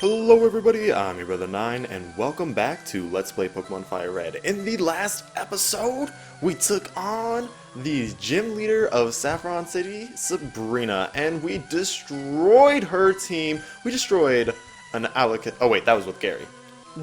Hello everybody, I'm your brother 9, and welcome back to Let's Play Pokemon Fire Red. In the last episode, we took on the gym leader of Saffron City, Sabrina, and we destroyed her team. We destroyed an Oh wait, that was with Gary.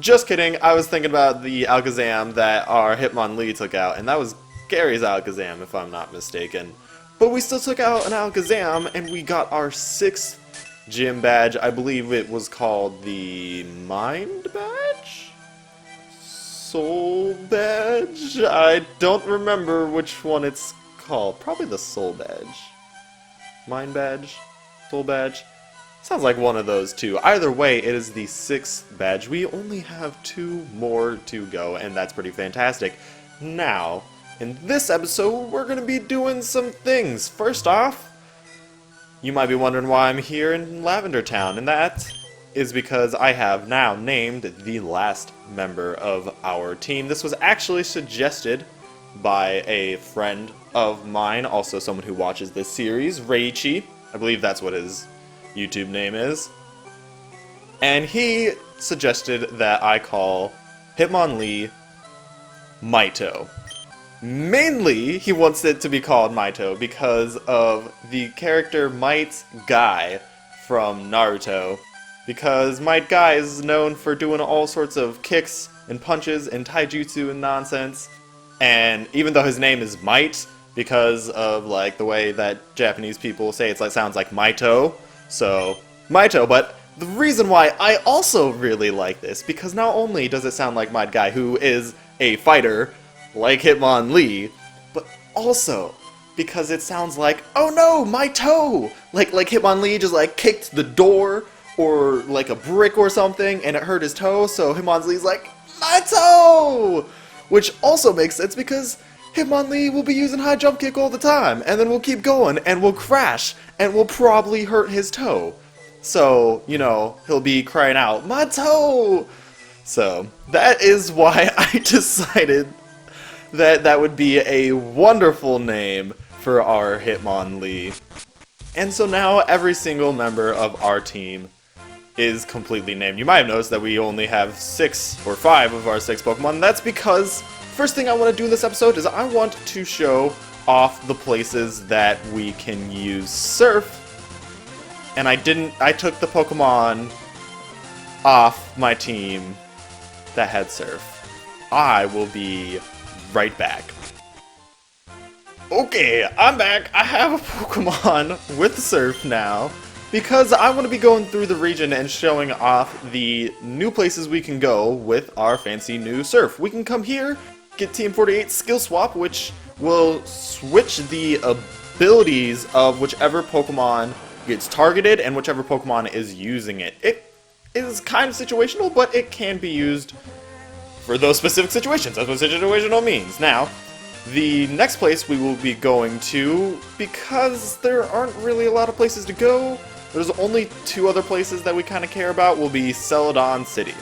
Just kidding, I was thinking about the Alakazam that our Hitmonlee took out, and that was Gary's Alakazam, if I'm not mistaken. But we still took out an Alakazam, and we got our 6th gym badge. I believe it was called the Mind Badge? Soul Badge? I don't remember which one it's called. Probably the Soul Badge. Mind Badge? Soul Badge? Sounds like one of those two. Either way, it is the 6th badge. We only have 2 more to go, and that's pretty fantastic. Now, in this episode, we're going to be doing some things. First off, you might be wondering why I'm here in Lavender Town, and that is because I have now named the last member of our team. This was actually suggested by a friend of mine, also someone who watches this series, Reichi. I believe that's what his YouTube name is. And he suggested that I call Hitmonlee Maito. Mainly, he wants it to be called Maito because of the character Might Guy from Naruto. Because Might Guy is known for doing all sorts of kicks and punches and taijutsu and nonsense. And even though his name is Might, because of like the way that Japanese people say it, sounds like Maito. So, Maito, but the reason why I also really like this, because not only does it sound like Might Guy, who is a fighter like Hitmonlee, but also because it sounds like, oh no, my toe! Like Hitmonlee just like kicked the door or like a brick or something and it hurt his toe, so Hitmonlee's like, my toe! Which also makes sense because Hitmonlee will be using high jump kick all the time, and then we'll keep going and we'll crash and we'll probably hurt his toe. So, you know, he'll be crying out, my toe! So, that is why I decided that would be a wonderful name for our Hitmonlee. And so now every single member of our team is completely named. You might have noticed that we only have 6 or 5 of our 6 Pokemon. That's because first thing I want to do in this episode is I want to show off the places that we can use Surf. And I took the Pokemon off my team that had Surf. I will be right back. Okay, I'm back. I have a Pokemon with Surf now because I want to be going through the region and showing off the new places we can go with our fancy new Surf. We can come here, get Team 48 Skill Swap, which will switch the abilities of whichever Pokemon gets targeted and whichever Pokemon is using it. It is kind of situational, but it can be used for those specific situations. That's what situational means. Now, the next place we will be going to, because there aren't really a lot of places to go, there's only 2 other places that we kind of care about, will be Celadon City.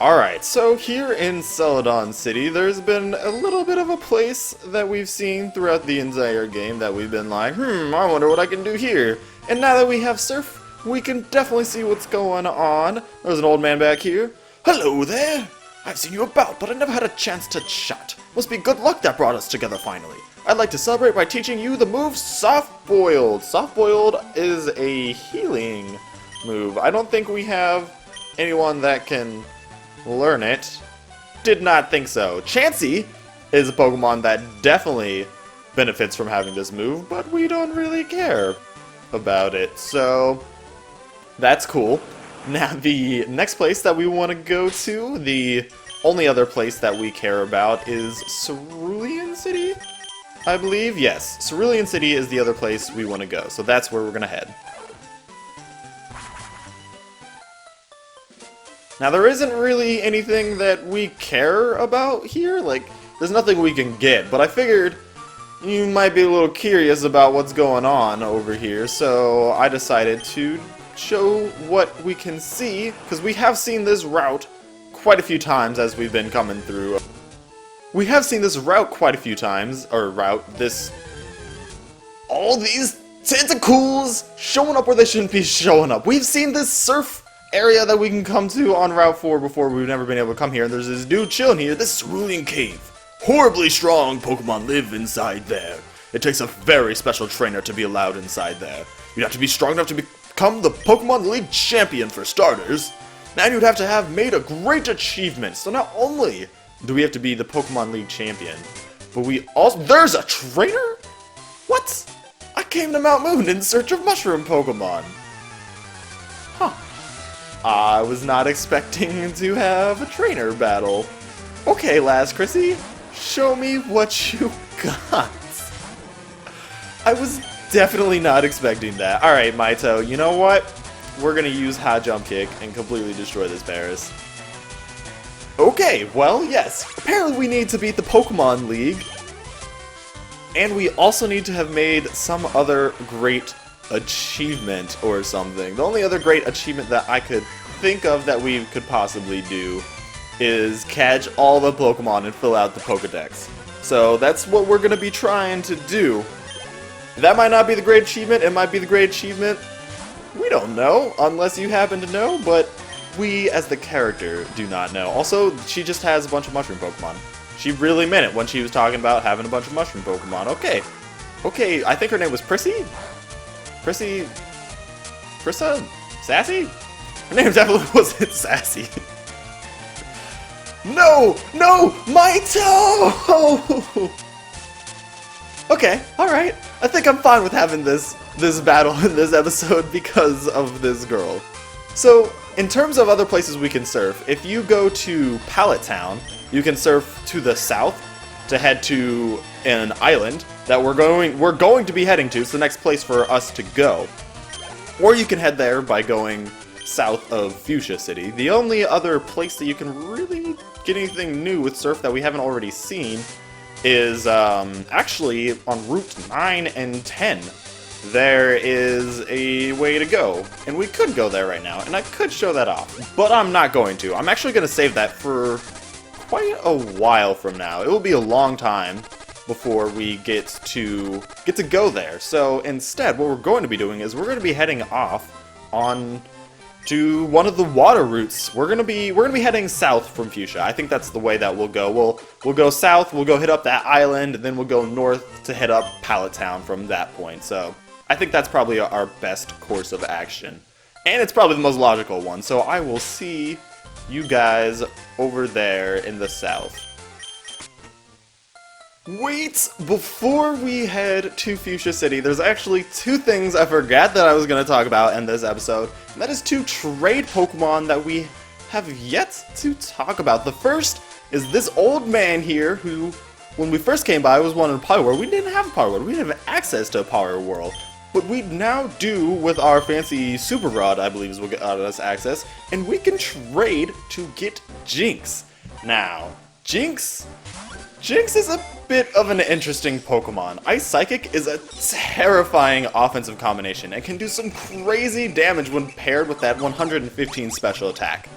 Alright, so here in Celadon City, there's been a little bit of a place that we've seen throughout the entire game that we've been like, I wonder what I can do here. And now that we have Surf, we can definitely see what's going on. There's an old man back here. Hello there! I've seen you about, but I never had a chance to chat. Must be good luck that brought us together finally. I'd like to celebrate by teaching you the move Soft Boiled. Soft Boiled is a healing move. I don't think we have anyone that can learn it. Did not think so. Chansey is a Pokemon that definitely benefits from having this move, but we don't really care about it. So, that's cool. Now, the next place that we want to go to, the only other place that we care about, is Cerulean City? I believe? Yes. Cerulean City is the other place we want to go, so that's where we're going to head. Now, there isn't really anything that we care about here. Like, there's nothing we can get, but I figured you might be a little curious about what's going on over here, so I decided to show what we can see, because we have seen this route quite a few times as we've been coming through. All these Tentacles showing up where they shouldn't be showing up. We've seen this surf area that we can come to on Route 4 before. We've never been able to come here. And there's this dude chilling here, this cerulean cave. Horribly strong Pokemon live inside there. It takes a very special trainer to be allowed inside there. You'd have to be strong enough to become the Pokemon League champion for starters. And you'd have to have made a great achievement. So not only do we have to be the Pokemon League champion, but we also... There's a trainer? What? I came to Mount Moon in search of mushroom Pokemon. Huh. I was not expecting to have a trainer battle. Okay, Last Chrissy, show me what you got. I was definitely not expecting that. Alright, Maito, you know what? We're gonna use High Jump Kick and completely destroy this Paris. Okay, well, yes. Apparently we need to beat the Pokemon League. And we also need to have made some other great achievement or something. The only other great achievement that I could think of that we could possibly do is catch all the Pokemon and fill out the Pokedex. So that's what we're going to be trying to do. That might not be the great achievement, it might be the great achievement. We don't know, unless you happen to know, but we as the character do not know. Also, she just has a bunch of mushroom Pokemon. She really meant it when she was talking about having a bunch of mushroom Pokemon. Okay. Okay, I think her name was Prissy? Prissy? Prissa? Sassy? Her name definitely wasn't Sassy. No! No! My toe! Okay, alright. I think I'm fine with having this battle in this episode because of this girl. So, in terms of other places we can surf, if you go to Pallet Town, you can surf to the south to head to an island that we're going to be heading to. It's the next place for us to go. Or you can head there by going south of Fuchsia City. The only other place that you can really get anything new with surf that we haven't already seen is actually on Route 9 and 10. There is a way to go, and we could go there right now, and I could show that off, but I'm not going to. I'm actually going to save that for quite a while from now. It will be a long time before we get to go there. So instead, what we're going to be doing is we're going to be heading off on to one of the water routes. We're gonna be heading south from Fuchsia. I think that's the way that we'll go. We'll go south, we'll go hit up that island, and then we'll go north to hit up Pallet Town from that point. So I think that's probably our best course of action. And it's probably the most logical one. So I will see you guys over there in the south. Wait, before we head to Fuchsia City, there's actually two things I forgot that I was going to talk about in this episode, and that is two trade Pokemon that we have yet to talk about. The first is this old man here who, when we first came by, was wanting a Power World. We didn't have a Power World. We didn't have access to a Power World. But we now do with our fancy Super Rod, I believe is what got us access, and we can trade to get Jinx. Now, Jinx is a bit of an interesting Pokemon. Ice Psychic is a terrifying offensive combination and can do some crazy damage when paired with that 115 special attack.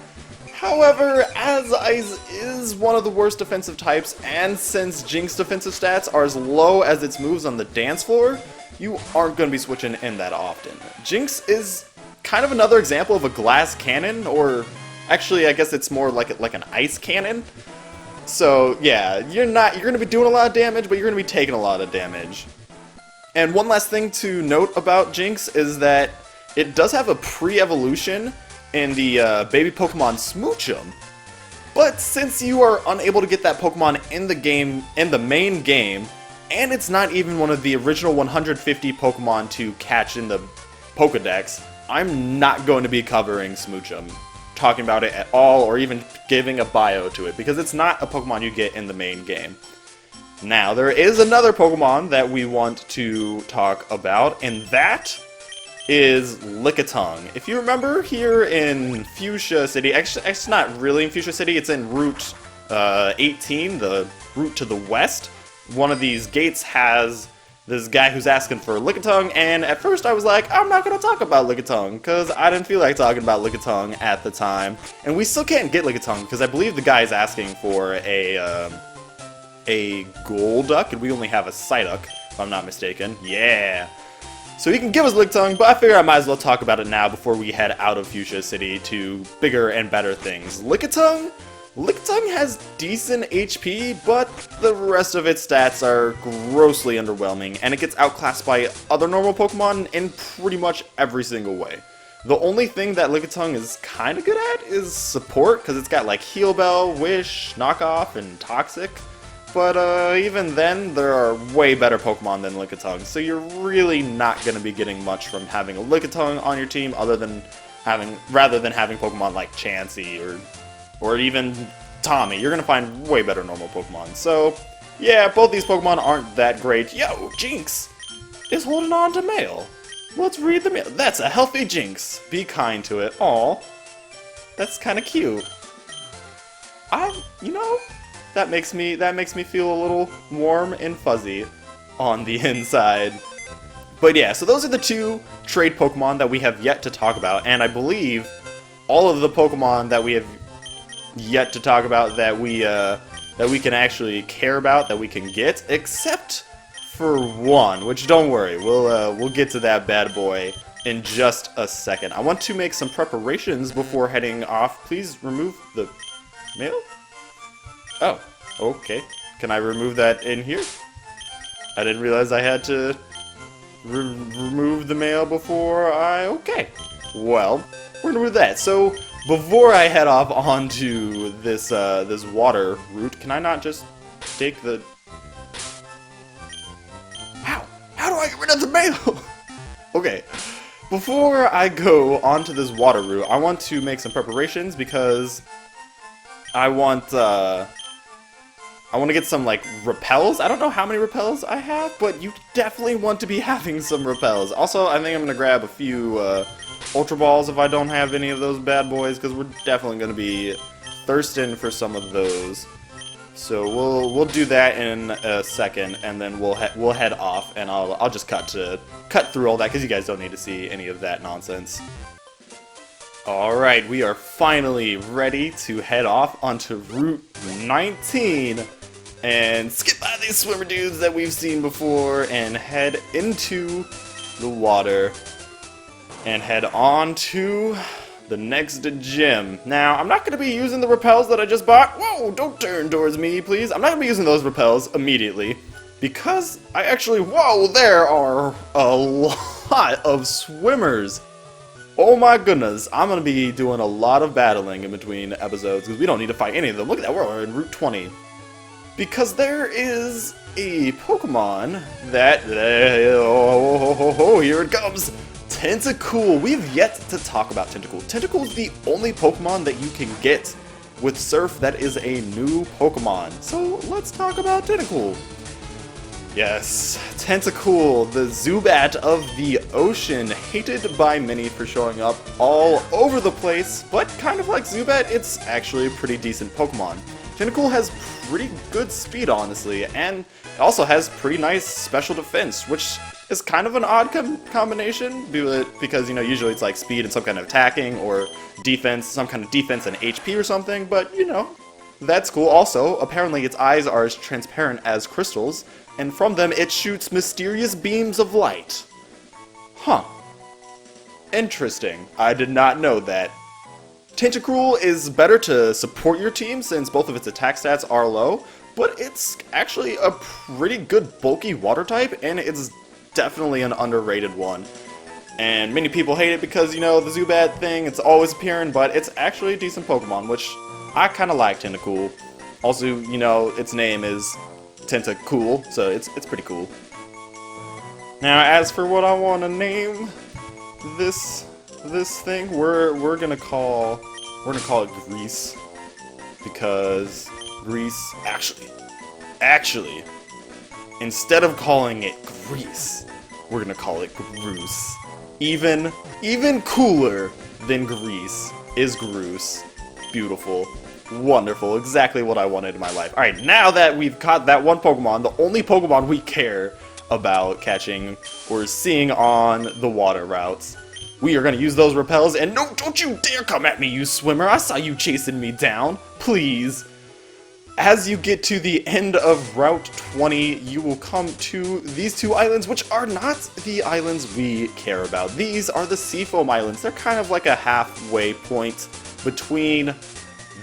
However, as Ice is one of the worst defensive types, and since Jinx defensive stats are as low as its moves on the dance floor, you aren't going to be switching in that often. Jinx is kind of another example of a glass cannon, or actually I guess it's more like an ice cannon. So yeah, you're going to be doing a lot of damage, but you're going to be taking a lot of damage. And one last thing to note about Jinx is that it does have a pre-evolution in the baby Pokemon Smoochum. But since you are unable to get that Pokemon in the main game, and it's not even one of the original 150 Pokemon to catch in the Pokedex, I'm not going to be covering Smoochum, talking about it at all, or even giving a bio to it, because it's not a Pokemon you get in the main game. Now, there is another Pokemon that we want to talk about, and that is Lickitung. If you remember here in Fuchsia City, actually it's not really in Fuchsia City, it's in Route 18, the route to the west. One of these gates has this guy who's asking for Lickitung, and at first I was like, I'm not going to talk about Lickitung, because I didn't feel like talking about Lickitung at the time. And we still can't get Lickitung, because I believe the guy is asking for a Golduck, and we only have a Psyduck, if I'm not mistaken. Yeah! So he can give us Lickitung, but I figure I might as well talk about it now before we head out of Fuchsia City to bigger and better things. Lickitung? Lickitung has decent HP, but the rest of its stats are grossly underwhelming, and it gets outclassed by other normal Pokemon in pretty much every single way. The only thing that Lickitung is kind of good at is support, because it's got like Heal Bell, Wish, Knockoff, and Toxic. But even then, there are way better Pokemon than Lickitung, so you're really not going to be getting much from having a Lickitung on your team rather than having Pokemon like Chansey or even Tommy. You're going to find way better normal Pokemon. So, yeah, both these Pokemon aren't that great. Yo, Jinx is holding on to mail. Let's read the mail. That's a healthy Jinx. Be kind to it. Aw, that's kind of cute. You know, that makes me feel a little warm and fuzzy on the inside. But yeah, so those are the two trade Pokemon that we have yet to talk about, and I believe all of the Pokemon that we have yet to talk about that we can actually care about, that we can get, except for one, which don't worry, we'll get to that bad boy in just a second. I want to make some preparations before heading off. Please remove the mail. Oh, okay. Can I remove that in here? I didn't realize I had to remove the mail before okay. Well, we're gonna do that. So before I head off onto this this water route, can I not just take the... How do I get rid of the mail? Okay. Before I go onto this water route, I want to make some preparations because I want to get some, like, repels. I don't know how many repels I have, but you definitely want to be having some repels. Also, I think I'm going to grab a few Ultra Balls if I don't have any of those bad boys, because we're definitely going to be thirsting for some of those. So we'll do that in a second, and then we'll head off, and I'll just cut through all that, because you guys don't need to see any of that nonsense. Alright, we are finally ready to head off onto Route 19 and skip by these swimmer dudes that we've seen before and head into the water and head on to the next gym. Now, I'm not going to be using the repels that I just bought. Whoa, don't turn towards me, please. I'm not going to be using those repels immediately because whoa, there are a lot of swimmers. Oh my goodness, I'm going to be doing a lot of battling in between episodes because we don't need to fight any of them. Look at that, we're in Route 20. Because there is a Pokemon that... here it comes! Tentacool. We've yet to talk about Tentacool. Tentacool is the only Pokemon that you can get with Surf that is a new Pokemon. So let's talk about Tentacool. Yes, Tentacool, the Zubat of the ocean, hated by many for showing up all over the place, but kind of like Zubat, it's actually a pretty decent Pokemon. Tentacool has pretty good speed, honestly, and it also has pretty nice special defense, which is kind of an odd combination, because, you know, usually it's like speed and some kind of attacking, or defense, some kind of defense and HP or something, but, you know, that's cool. Also, apparently its eyes are as transparent as crystals, and from them it shoots mysterious beams of light. Huh. Interesting. I did not know that. Tentacool is better to support your team since both of its attack stats are low, but it's actually a pretty good bulky water type, and it's definitely an underrated one. And many people hate it because, you know, the Zubat thing, it's always appearing, but it's actually a decent Pokemon, which I kind of like Tentacool. Also, you know, its name is Tentacool, so it's pretty cool. Now, as for what I want to name this thing, we're gonna call it Grease, because Grease actually instead of calling it Grease, we're gonna call it Groose. Even cooler than Grease is Groose. Beautiful. Wonderful, exactly what I wanted in my life. Alright, now that we've caught that one Pokemon, the only Pokemon we care about catching or seeing on the water routes, we are going to use those repels, and no, don't you dare come at me, you swimmer! I saw you chasing me down! Please! as you get to the end of Route 20, you will come to these two islands, which are not the islands we care about. These are the Seafoam Islands. They're kind of like a halfway point between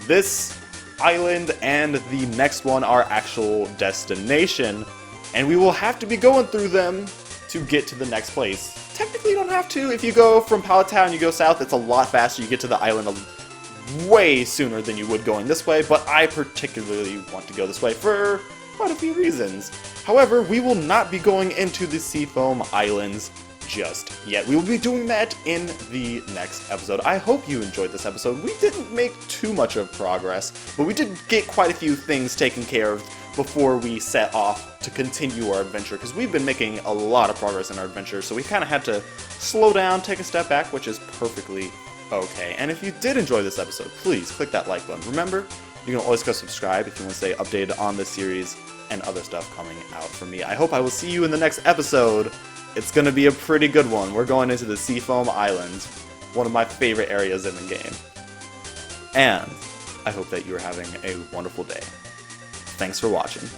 this island and the next one, our actual destination. And we will have to be going through them to get to the next place. Technically, you don't have to. If you go from Palatown, you go south, it's a lot faster. You get to the island way sooner than you would going this way, but I particularly want to go this way for quite a few reasons. However, we will not be going into the Seafoam Islands just yet. We will be doing that in the next episode. I hope you enjoyed this episode. We didn't make too much of progress, but we did get quite a few things taken care of before we set off to continue our adventure, because we've been making a lot of progress in our adventure, so we kind of had to slow down, take a step back, which is perfectly okay. And if you did enjoy this episode, please click that like button. Remember, you can always go subscribe if you want to stay updated on this series and other stuff coming out from me. I hope I will see you in the next episode. It's going to be a pretty good one. We're going into the Seafoam Islands, one of my favorite areas in the game. And I hope that you're having a wonderful day. Thanks for watching.